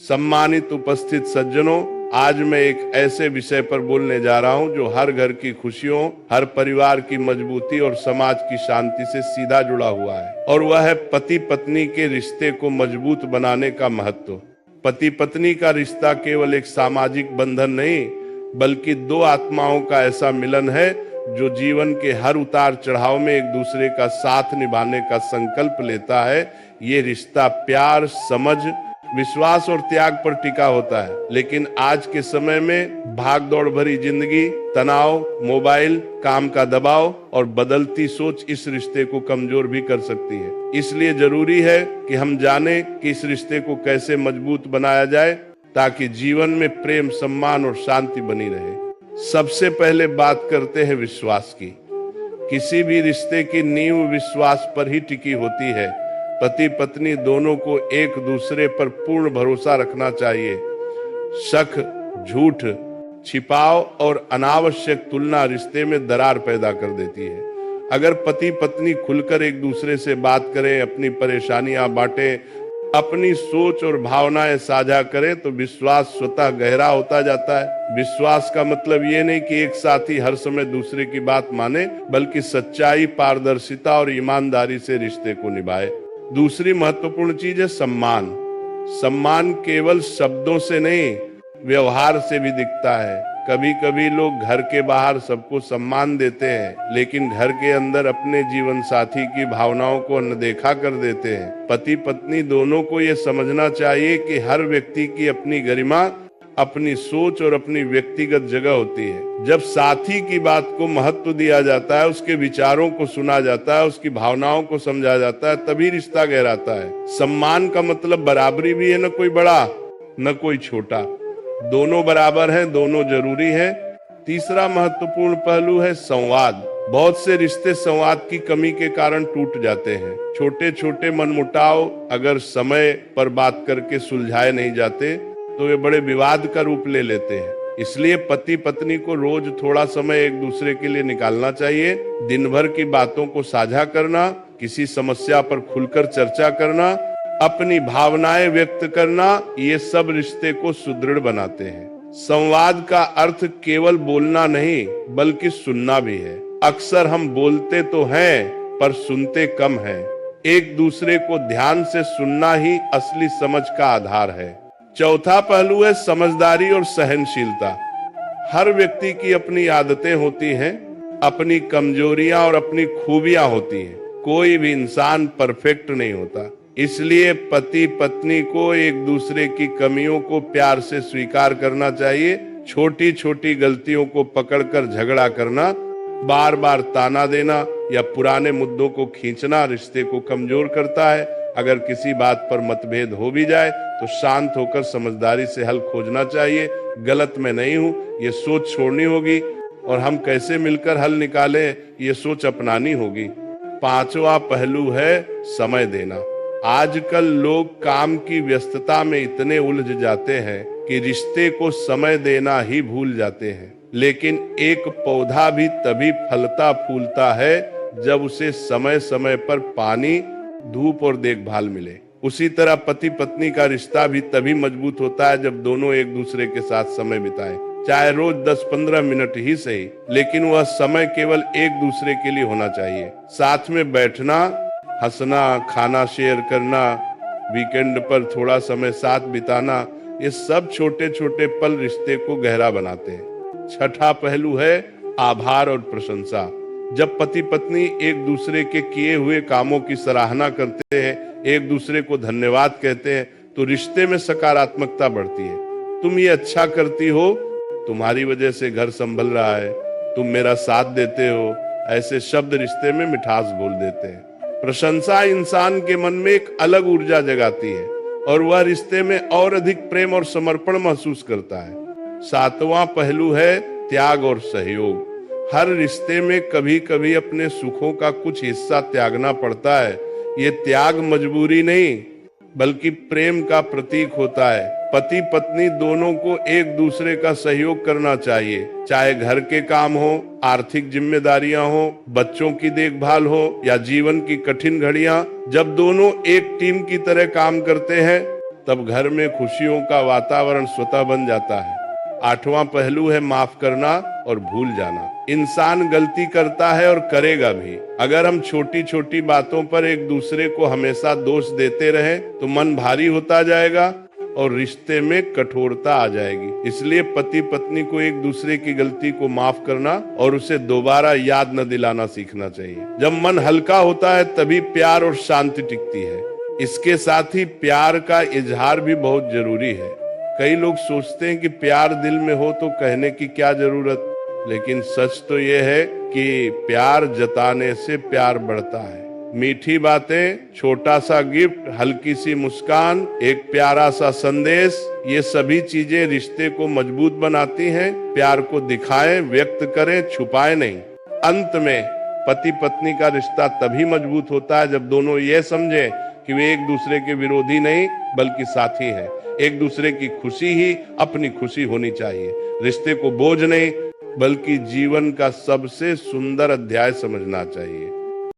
सम्मानित उपस्थित सज्जनों, आज मैं एक ऐसे विषय पर बोलने जा रहा हूं जो हर घर की खुशियों, हर परिवार की मजबूती और समाज की शांति से सीधा जुड़ा हुआ है, और वह है पति पत्नी के रिश्ते को मजबूत बनाने का महत्व। पति पत्नी का रिश्ता केवल एक सामाजिक बंधन नहीं, बल्कि दो आत्माओं का ऐसा मिलन है जो जीवन के हर उतार चढ़ाव में एक दूसरे का साथ निभाने का संकल्प लेता है। ये रिश्ता प्यार, समझ, विश्वास और त्याग पर टिका होता है। लेकिन आज के समय में भाग दौड़ भरी जिंदगी, तनाव, मोबाइल, काम का दबाव और बदलती सोच इस रिश्ते को कमजोर भी कर सकती है। इसलिए जरूरी है कि हम जानें कि इस रिश्ते को कैसे मजबूत बनाया जाए ताकि जीवन में प्रेम, सम्मान और शांति बनी रहे। सबसे पहले बात करते हैं विश्वास की। किसी भी रिश्ते की नींव विश्वास पर ही टिकी होती है। पति पत्नी दोनों को एक दूसरे पर पूर्ण भरोसा रखना चाहिए। शक, झूठ, छिपाव और अनावश्यक तुलना रिश्ते में दरार पैदा कर देती है। अगर पति पत्नी खुलकर एक दूसरे से बात करें, अपनी परेशानियां बांटें, अपनी सोच और भावनाएं साझा करें तो विश्वास स्वतः गहरा होता जाता है। विश्वास का मतलब ये नहीं कि एक साथी हर समय दूसरे की बात माने, बल्कि सच्चाई, पारदर्शिता और ईमानदारी से रिश्ते को निभाए। दूसरी महत्वपूर्ण चीज है सम्मान। सम्मान केवल शब्दों से नहीं, व्यवहार से भी दिखता है। कभी कभी लोग घर के बाहर सबको सम्मान देते हैं, लेकिन घर के अंदर अपने जीवन साथी की भावनाओं को अनदेखा कर देते हैं। पति पत्नी दोनों को ये समझना चाहिए कि हर व्यक्ति की अपनी गरिमा, अपनी सोच और अपनी व्यक्तिगत जगह होती है। जब साथी की बात को महत्व दिया जाता है, उसके विचारों को सुना जाता है, उसकी भावनाओं को समझा जाता है, तभी रिश्ता गहराता है। सम्मान का मतलब बराबरी भी है, न कोई बड़ा न कोई छोटा, दोनों बराबर हैं, दोनों जरूरी है। तीसरा महत्वपूर्ण पहलू है संवाद। बहुत से रिश्ते संवाद की कमी के कारण टूट जाते हैं। छोटे छोटे मनमुटाव अगर समय पर बात करके सुलझाए नहीं जाते तो वे बड़े विवाद का रूप ले लेते हैं। इसलिए पति पत्नी को रोज थोड़ा समय एक दूसरे के लिए निकालना चाहिए। दिन भर की बातों को साझा करना, किसी समस्या पर खुलकर चर्चा करना, अपनी भावनाएं व्यक्त करना, ये सब रिश्ते को सुदृढ़ बनाते हैं। संवाद का अर्थ केवल बोलना नहीं, बल्कि सुनना भी है। अक्सर हम बोलते तो हैं, पर सुनते कम हैं। एक दूसरे को ध्यान से सुनना ही असली समझ का आधार है। चौथा पहलू है समझदारी और सहनशीलता। हर व्यक्ति की अपनी आदतें होती हैं, अपनी कमजोरियां और अपनी खूबियां होती हैं। कोई भी इंसान परफेक्ट नहीं होता। इसलिए पति पत्नी को एक दूसरे की कमियों को प्यार से स्वीकार करना चाहिए। छोटी छोटी गलतियों को पकड़कर झगड़ा करना, बार बार ताना देना या पुराने मुद्दों को खींचना रिश्ते को कमजोर करता है। अगर किसी बात पर मतभेद हो भी जाए तो शांत होकर समझदारी से हल खोजना चाहिए। गलत मैं नहीं हूँ, ये सोच छोड़नी होगी, और हम कैसे मिलकर हल निकालें, ये सोच अपनानी होगी। पांचवा पहलू है समय देना। आजकल लोग काम की व्यस्तता में इतने उलझ जाते हैं कि रिश्ते को समय देना ही भूल जाते हैं। लेकिन एक पौधा भी तभी फलता फूलता है जब उसे समय समय पर पानी, धूप और देखभाल मिले। उसी तरह पति पत्नी का रिश्ता भी तभी मजबूत होता है जब दोनों एक दूसरे के साथ समय बिताएं। चाहे रोज 10-15 मिनट ही सही, लेकिन वह समय केवल एक दूसरे के लिए होना चाहिए। साथ में बैठना, हंसना, खाना शेयर करना, वीकेंड पर थोड़ा समय साथ बिताना, ये सब छोटे छोटे पल रिश्ते को गहरा बनाते हैं। छठा पहलू है आभार और प्रशंसा। जब पति पत्नी एक दूसरे के किए हुए कामों की सराहना करते हैं, एक दूसरे को धन्यवाद कहते हैं, तो रिश्ते में सकारात्मकता बढ़ती है। तुम ये अच्छा करती हो, तुम्हारी वजह से घर संभल रहा है, तुम मेरा साथ देते हो, ऐसे शब्द रिश्ते में मिठास घोल देते हैं। प्रशंसा इंसान के मन में एक अलग ऊर्जा जगाती है और वह रिश्ते में और अधिक प्रेम और समर्पण महसूस करता है। सातवां पहलू है त्याग और सहयोग। हर रिश्ते में कभी कभी अपने सुखों का कुछ हिस्सा त्यागना पड़ता है। ये त्याग मजबूरी नहीं, बल्कि प्रेम का प्रतीक होता है। पति पत्नी दोनों को एक दूसरे का सहयोग करना चाहिए, चाहे घर के काम हो, आर्थिक जिम्मेदारियां हो, बच्चों की देखभाल हो या जीवन की कठिन घड़ियां। जब दोनों एक टीम की तरह काम करते हैं तब घर में खुशियों का वातावरण स्वतः बन जाता है। 8वां पहलू है माफ करना और भूल जाना। इंसान गलती करता है और करेगा भी। अगर हम छोटी छोटी बातों पर एक दूसरे को हमेशा दोष देते रहे तो मन भारी होता जाएगा और रिश्ते में कठोरता आ जाएगी। इसलिए पति पत्नी को एक दूसरे की गलती को माफ करना और उसे दोबारा याद न दिलाना सीखना चाहिए। जब मन हल्का होता है तभी प्यार और शांति टिकती है। इसके साथ ही प्यार का इजहार भी बहुत जरूरी है। कई लोग सोचते हैं कि प्यार दिल में हो तो कहने की क्या जरूरत, लेकिन सच तो यह है कि प्यार जताने से प्यार बढ़ता है। मीठी बातें, छोटा सा गिफ्ट, हल्की सी मुस्कान, एक प्यारा सा संदेश, ये सभी चीजें रिश्ते को मजबूत बनाती हैं। प्यार को दिखाएं, व्यक्त करें, छुपाएं नहीं। अंत में पति पत्नी का रिश्ता तभी मजबूत होता है जब दोनों ये समझें कि वे एक दूसरे के विरोधी नहीं बल्कि साथी हैं। एक दूसरे की खुशी ही अपनी खुशी होनी चाहिए। रिश्ते को बोझ नहीं बल्कि जीवन का सबसे सुंदर अध्याय समझना चाहिए।